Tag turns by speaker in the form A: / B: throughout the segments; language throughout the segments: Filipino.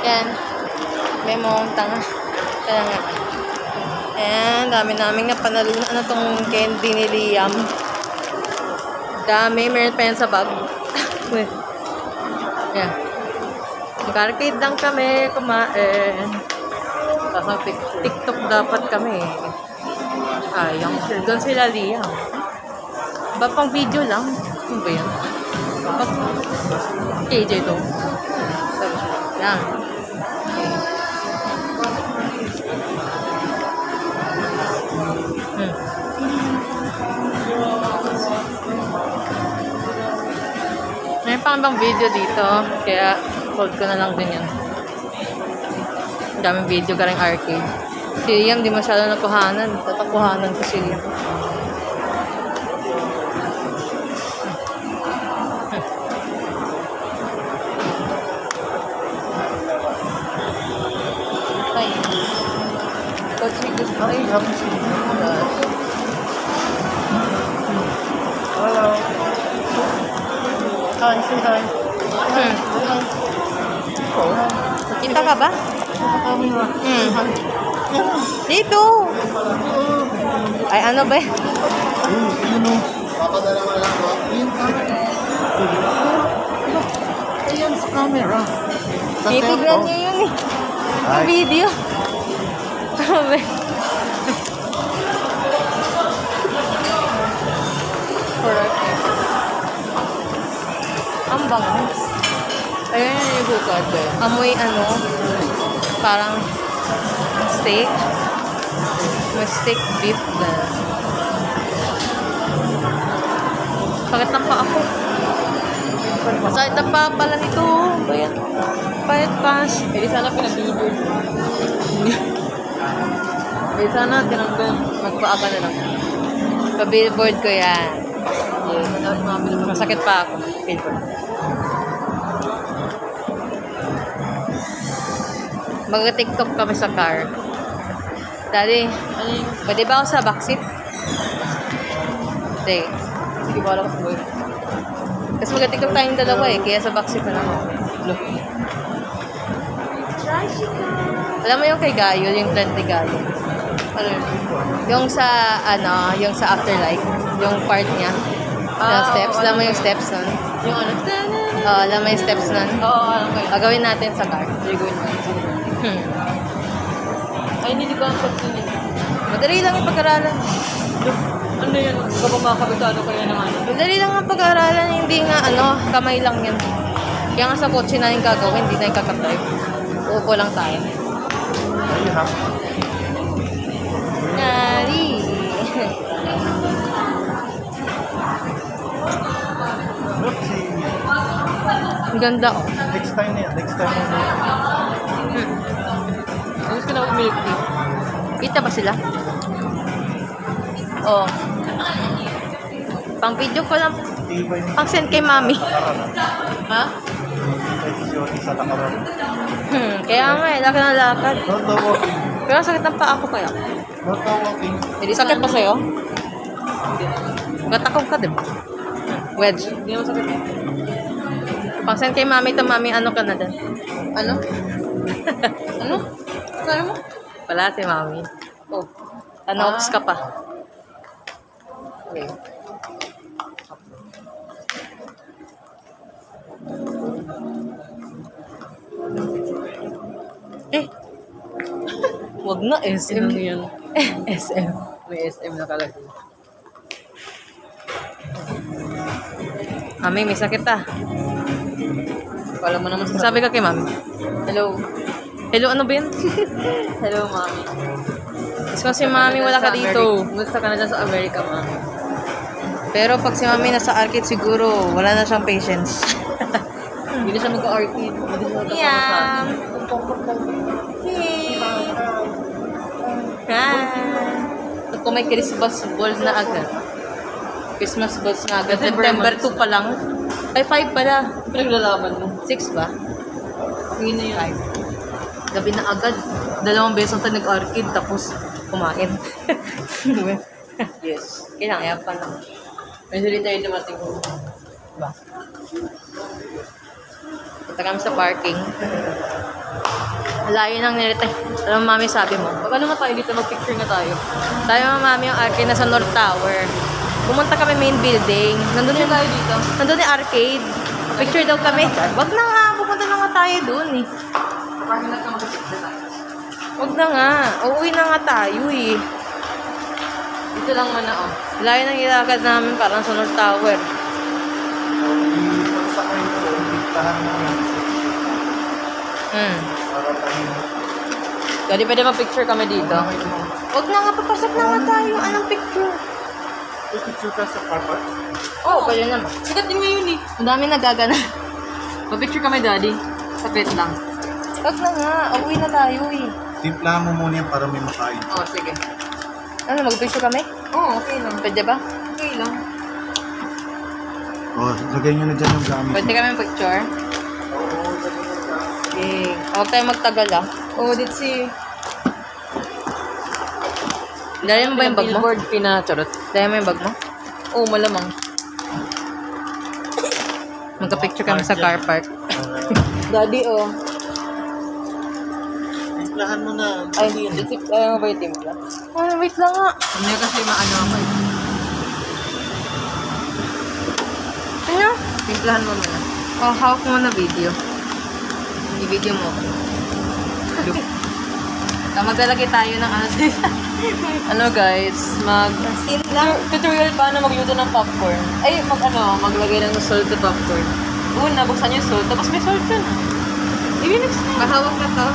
A: Yan. May montang. Kaya nga. Ayan, dami namin nga panalunan. Ano tong candy ni Liam? Dami. Meron pa yan sa bag. Yan. Nag-arcade lang kami. Kumain. Tapos TikTok dapat kami. Ayang. Doon sila Liam. Ba pang video lang? Ano ba yan? KJ to. Yan. May pang bang video dito. Kaya hold ko na lang din yan. Daming video ka rin arcade. Si Liam di masyado nakuhanan. Tatakuhanan ko si Liam. Ay. Kasi gusto ay happy si
B: Hello. Hi, say hi.
A: Kita ka ba? Dito. Ay, ano ba?
B: Papadala mo lang ba? Ayan sa camera. Sa
A: Titignan niya yun eh. Yung video. Sabi. Ang bangas. Ayan yung hukad eh. Amoy ano, parang steak. May steak beef na. Sakit na pa ako. Masakit na pa pala nito. Bayan. Bayad pass. Hindi sana pinabidyo. Hindi sana tinanggal. Magpaaba na lang. Pa-billboard ko yan. Masakit pa ako. Billboard. Mag-TikTok kami sa car. Daddy, pwede ba ako sa backseat? Hindi. Sige ba ako sa boy? Kasi mag-TikTok tayong dalawa eh. Kaya sa backseat na lang ako. Look. Alam mo yung kay Gayo, yung trend ni Gayo? Ano yun? Yung sa, ano, yung sa Afterlife. Yung part niya. Yung steps. Alam mo yung steps nun? Yung ano? Oo, alam mo yung steps nun? Oo, alam ko yun. Gagawin natin sa car. Gagawin natin.
C: Ay, hindi ko ang pagsunin.
A: Madali lang yung pag-aralan.
C: Ano yan? Ikaw ba makakabitado kayo ng ano?
A: Madali lang ang pag-aralan. Hindi nga, ano, kamay lang yan. Kaya nga sa kotse na yung gagawin, hindi na yung kakadrive. Uupo lang tayo. Nari. Ang ganda, oh.
B: Next time na yan. Next time na yan.
C: Ayos ka na umilip din.
A: Kita ba sila? Oo. Pang video ko lang.
B: Tibay ni
A: Pang send kay mami. Ha?
B: Edisyon sa Takaran.
A: Kaya nga eh, laki ng lakad.
B: Not the walking.
A: Pero sakit ng paa ko kaya.
B: Not the walking.
A: Hindi sakit pa sa'yo? Gatakong ka, diba? Wedge.
C: Hindi naman sakit.
A: Pang send kay mami to mami, ano ka na din?
C: Ano? Ano? Kaya mo?
A: Wala si mami. Oh. Ano, ops ka pa. Okay. Eh. Wag na, SM.
C: Ano yan?
A: SM.
C: May SM na kalagay.
A: Mami, may sakit ah.
C: Wala mo naman sa
A: Sabi ka kay mami.
C: Hello.
A: Hello, ano ba yun?
C: Hello, mami.
A: Kasi mami, wala ka dito.
C: Gusto ka na dyan sa America, mami.
A: Pero pag si mami nasa arcade, siguro wala na siyang patience.
C: Hindi na siya mag-arcade. Hindi na siya
A: Yeah. Hi. Kung may Christmas balls na agad. Christmas balls na agad. September 2 pa lang. Ay, 5 pala.
C: Pinaglalaban mo.
A: 6 ba?
C: Hindi na yun.
A: Gabi na agad. 2 beses tayo nag-arcade tapos kumain.
C: Yes.
A: Kailangan pa lang.
C: Medyo tayo dumating ko.
A: Punta kami sa parking. Layo ng nilita. Alam mo, mami, sabi mo.
C: Pag ano na tayo dito, mag-picture na tayo.
A: Sabi mo, mami, yung arcade nasa North Tower. Pumunta kami main building. Nandun yung
C: tayo dito.
A: Nandun yung arcade. Picture daw kami. Wag na nga, pupunta na nga tayo dun eh.
C: Parang na ka mag-picture tayo.
A: Wag na nga. Uuwi na nga tayo eh.
C: Dito lang muna, oh.
A: Layo ng ilakad namin parang sa North Tower.
B: Sa kayo po, bigtahan mo yan. Para tayo.
C: Pwede mag-picture kami dito.
A: Wag na nga, papasok na nga tayo. Anong picture?
B: Picture ka sa carpet?
A: Oo, pwede naman.
C: Sikat din ngayon eh.
A: Ang dami nagagana.
C: Mag-picture kami, daddy. Sapit lang.
A: Wag na nga, uuwi na tayo eh.
B: Timplahan mo muna yan para may makain.
C: Oh, sige.
A: Ano, mag-picture kami?
C: Oo, okay lang.
A: Pwede ba?
C: Okay lang.
B: Oh, lagay nyo na dyan yung gamit.
A: Pwede kami picture?
B: Oo, lagay nyo na dyan.
A: Okay. Huwag tayo magtagal ah.
C: Oh, let's see.
A: Dali mo ba yung bag mo?
C: Billboard pinacharot.
A: Dali mo yung bag mo?
C: Oo, malamang.
A: Magka-picture kami sa car park.
C: Daddy, oh.
B: Timplahan mo na.
C: Ay, isip, ayaw ba yung timpla?
A: Oh, wait lang nga.
C: Hindi kasi maano ako eh.
A: Ano?
C: Timplahan mo muna.
A: Oh, hawak mo na video. I-video mo. Maglalagay tayo ng ano
C: Ano guys,
A: Scene lang.
C: tutorial paano magluto ng popcorn. Ay, maglagay ng salt sa popcorn. Una, buksan yung salt, tapos may salt ka na. I-mix na.
A: Mahawak na to.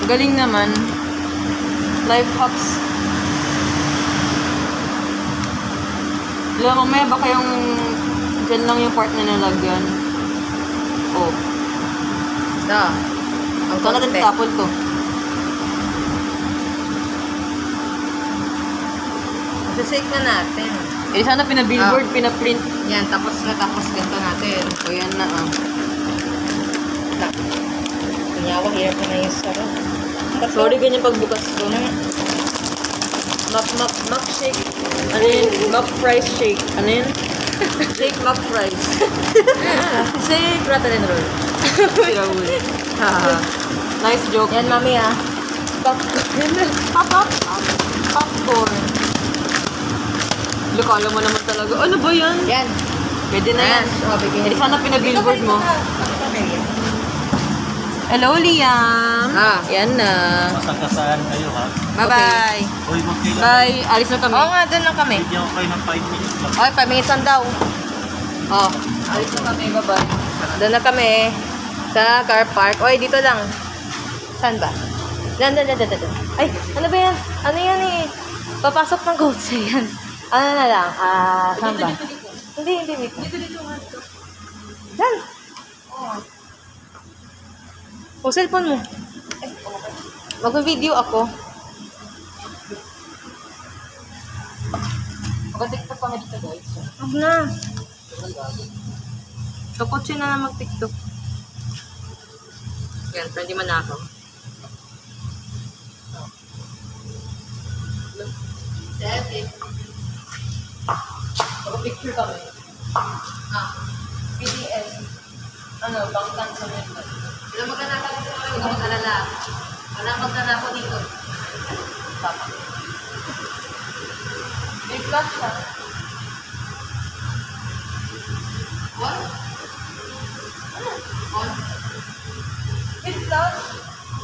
C: Galing naman. Life hacks. Wala, mamaya baka yung dyan lang yung part na nalagyan. Oh.
A: Da. Ang
C: Ito natin
A: konti.
C: tapon to.
A: Sasake na natin.
C: Eh, sana pinabillboard, pinaprint.
A: Yan, tapos ganito natin.
C: O, yan na ah.
A: Kunyawa, hirap na yung sarap.
C: Sorry, ganyan pagbukas ko. Mac shake. Ano yun? Mac fries shake. Ano yun? Shake Mac fries. Shake rattle and roll. Si Raul. Nice joke.
A: Yan, mami ah.
C: Popcorn. Lokalo mo naman talaga. Ano ba yan?
A: Yan.
C: Pwede na yan.
A: Oh, bigyan.
C: Eh, sana pinabillboard mo. Hello, Liam. Yan na.
B: Masagasaan kayo ha.
A: Bye-bye.
B: Uy, magkailan.
C: Bye. Alis na kami.
A: Oo nga, dun lang kami.
B: Bigyan ko kayo ng 5 minutes lang.
A: Okay, 5 minutes lang daw. Oh,
C: Alis na kami. Bye-bye.
A: doon na kami. Sa car park. Oy, dito lang. Saan ba? Diyan. Ay, ano ba yan? Ano yan eh? Papasok ng goats yan. Ano na lang? Saan ba? Hindi, wait. Diyan. O, cellphone mo. Mag-video ako.
C: Mag-tiktok kami dito, guys.
A: Huwag na. So, kotse na lang mag-tiktok. Yan, pwede man na ako.
C: Mag-picture kami.
A: PDS.
C: Ano, bangtan sa mga.
A: Ilang magkanaka dito kami, huwag kang mag-alala. Wala magkanaka dito. Papa.
C: May flash siya.
A: On? Ano? On?
C: May flash.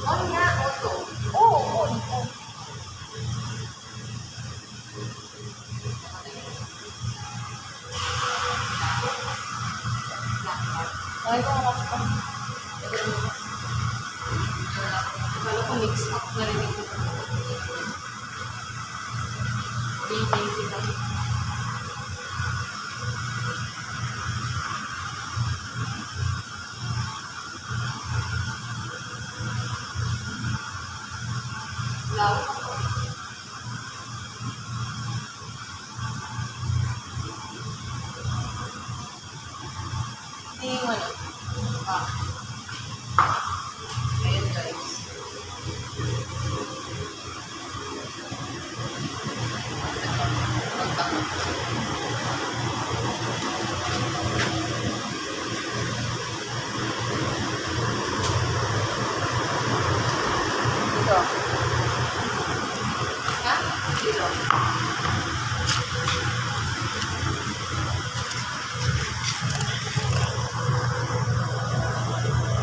A: On nga, auto.
C: Oo, on. Ay, kung
A: Kala ko mix up na rin ito. Thank you. Lawak ako.
C: Tingin mo na.
A: Ayan guys.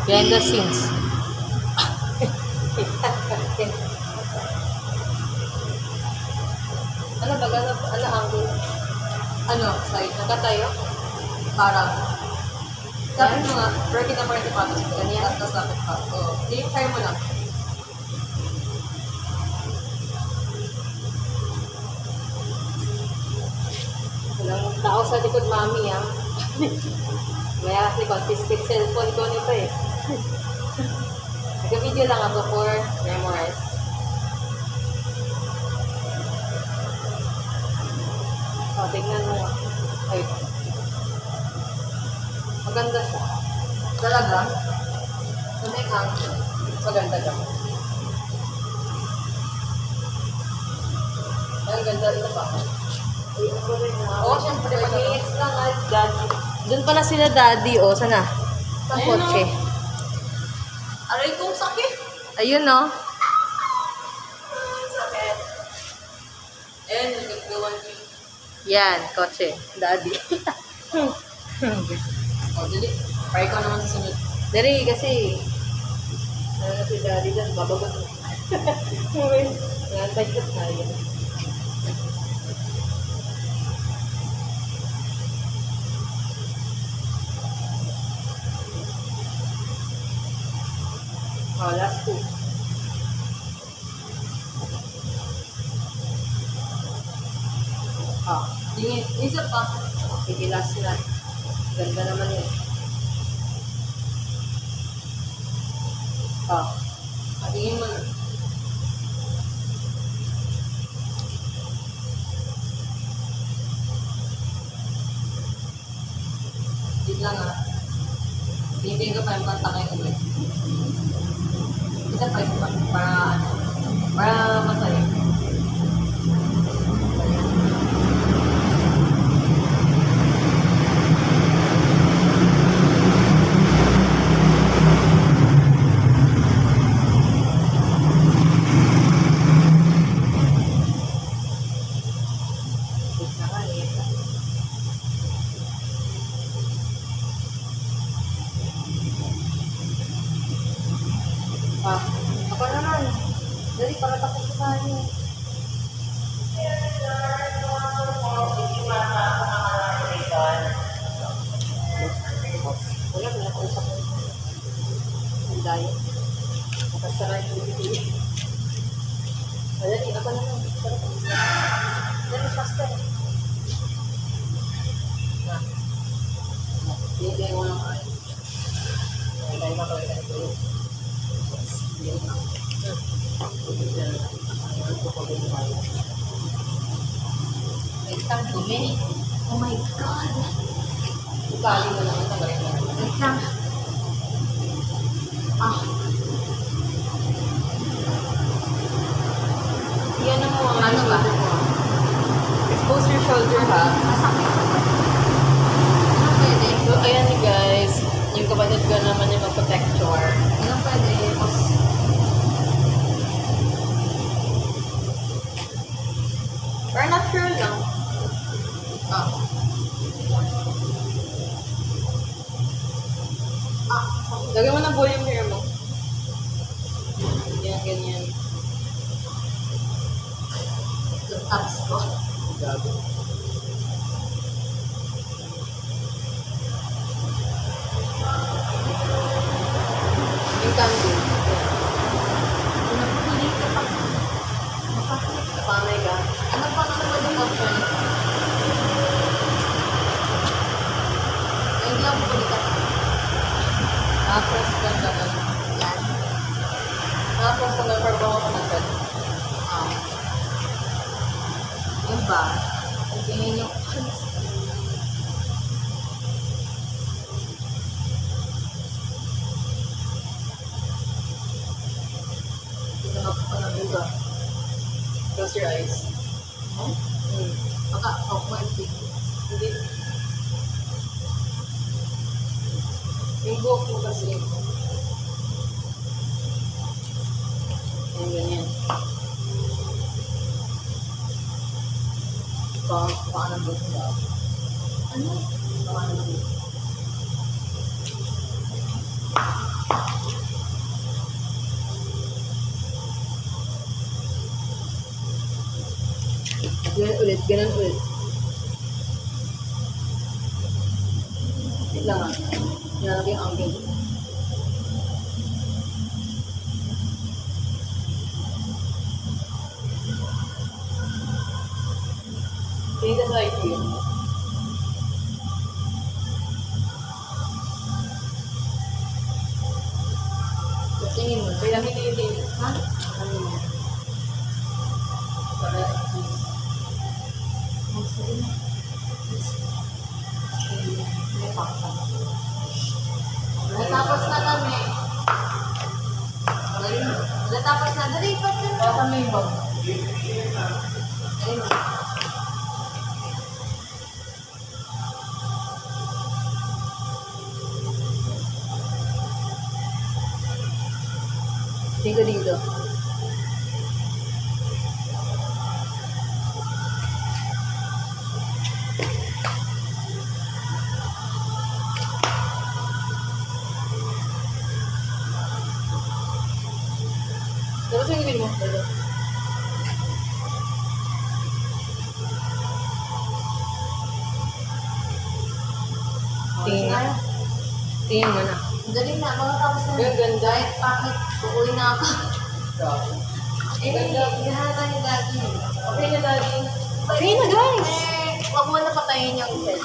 A: Behind the scenes. Ano ba? Ano angle? Ano? Side? Nakatayo? Parang. Sabi mo nga, break it apart sa patos ko. Ganyan? Tapos lapit pa. Oo. Hindi, try mo lang. Walang tao sa likod, mami, ah. Maya kasi confiscate cellphone ko nito eh. Nag-video lang ako for memorize. O, tignan mo. Ay. Maganda siya. Talaga? Tumekang. Maganda siya. Ang ganda ito pa. Oo, syempre. Mag-iits lang at daddy. Doon pala sila daddy, o. Sana? Sa kotse.
C: Aray kong sakit.
A: Ayun, no?
C: Sakit. And, nagagawan ko.
A: Yan, kotse. Daddy.
C: O, dali. Try ko naman sa sunod.
A: Dari, kasi ano na si daddy dyan, babagot mo. Nantay ko na yun. Oh, last two. Ah,
C: Tingin. Isa pa.
A: sige, last na. Ganda naman yun. Ah,
C: Tingin mo na. Wait lang ah. Tingin ko pa yung pantakay ko eh. Isa pa. Para ano. Para masaya.
A: ah. Ako naman. Dari, para tapos sa tayo. Wala, wala ko usap mo. Ang dayo. Nakasaray yung bibili. Wala, di ako naman. Dari, faster.
C: Hindi ko lang ay.
A: Dahil makawala ko.
C: Wait lang, dumi.
A: Oh my God!
C: Ukali mo lang ito.
A: Wait lang. Ah.
C: Yan ang mga
A: Ano ba?
C: Expose your shoulder ha.
A: Masakit. Ano pwede?
C: So, ayan ni guys. Yung kapatid ko naman yung mag-protector.
A: Ano pwede?
C: Or natural lang.
A: Ah.
C: Lagyan mo ng volume hair mo. Yan, ganyan.
A: Yung abs ko.
C: Yung candle.
A: Pinapuli ka pa. Masakit.
C: Napanay ka.
A: Ano pa naman yung posture nito? Ay, hindi ako puli ka.
C: Tapos, ganda ka.
A: Yan.
C: Tapos, nag-perform ako ng bed.
A: Ah. Yun ba? Tingin yung pants. Hindi na magpapanagulga.
C: Close your eyes.
A: Hmm? Baka, awkward thing.
C: Hindi. Yung buhok mo kasi. Ayan, ganyan.
A: Baka ng buhok mo. Ano? Baka ng buhok. ulit. Ganun ulit. Wait lang ah. Yan yung angle. Tingin ka sa IQ. Tingin mo. Kaya hindi. Ha? Ano mo? Para natapos na kami. Natapos na. Dali, pass na. Baka may bag. Ayun. Tingko dito. Tapos yung gawin mo. Dito. Tingin na. Tingin mo na. Dali na, mga tapos na. Yung ganda. Ay, pangit. Uuwi na ako. Eh, ganda ni Daddy. Okay na, Daddy. Okay na, guys. Huwag mo na patayin yung set.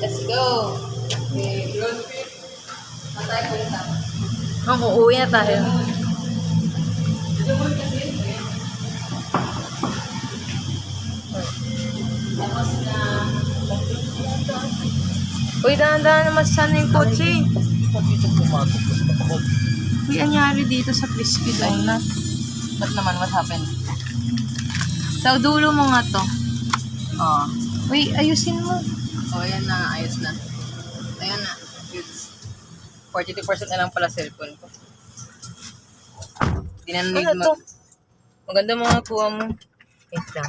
A: Let's go. Okay, road trip. Matay ko yung tama. Ako, uuwi na tayo. Tapos na. Uy, dahan-dahan naman sana yung kotse.
B: Pag dito pumasok, mas matakot.
A: Uy, anyari dito sa crispy donut.
C: Ba't naman? What happened?
A: Sa dulo mo nga to.
C: Oo.
A: Uy, ayusin mo.
C: Oh, ayan na. Ayos na. Ayan na. Goods. 42% na lang pala cellphone ko. Di na need
A: Ano to?
C: Maganda mga kuha mo. Wait lang.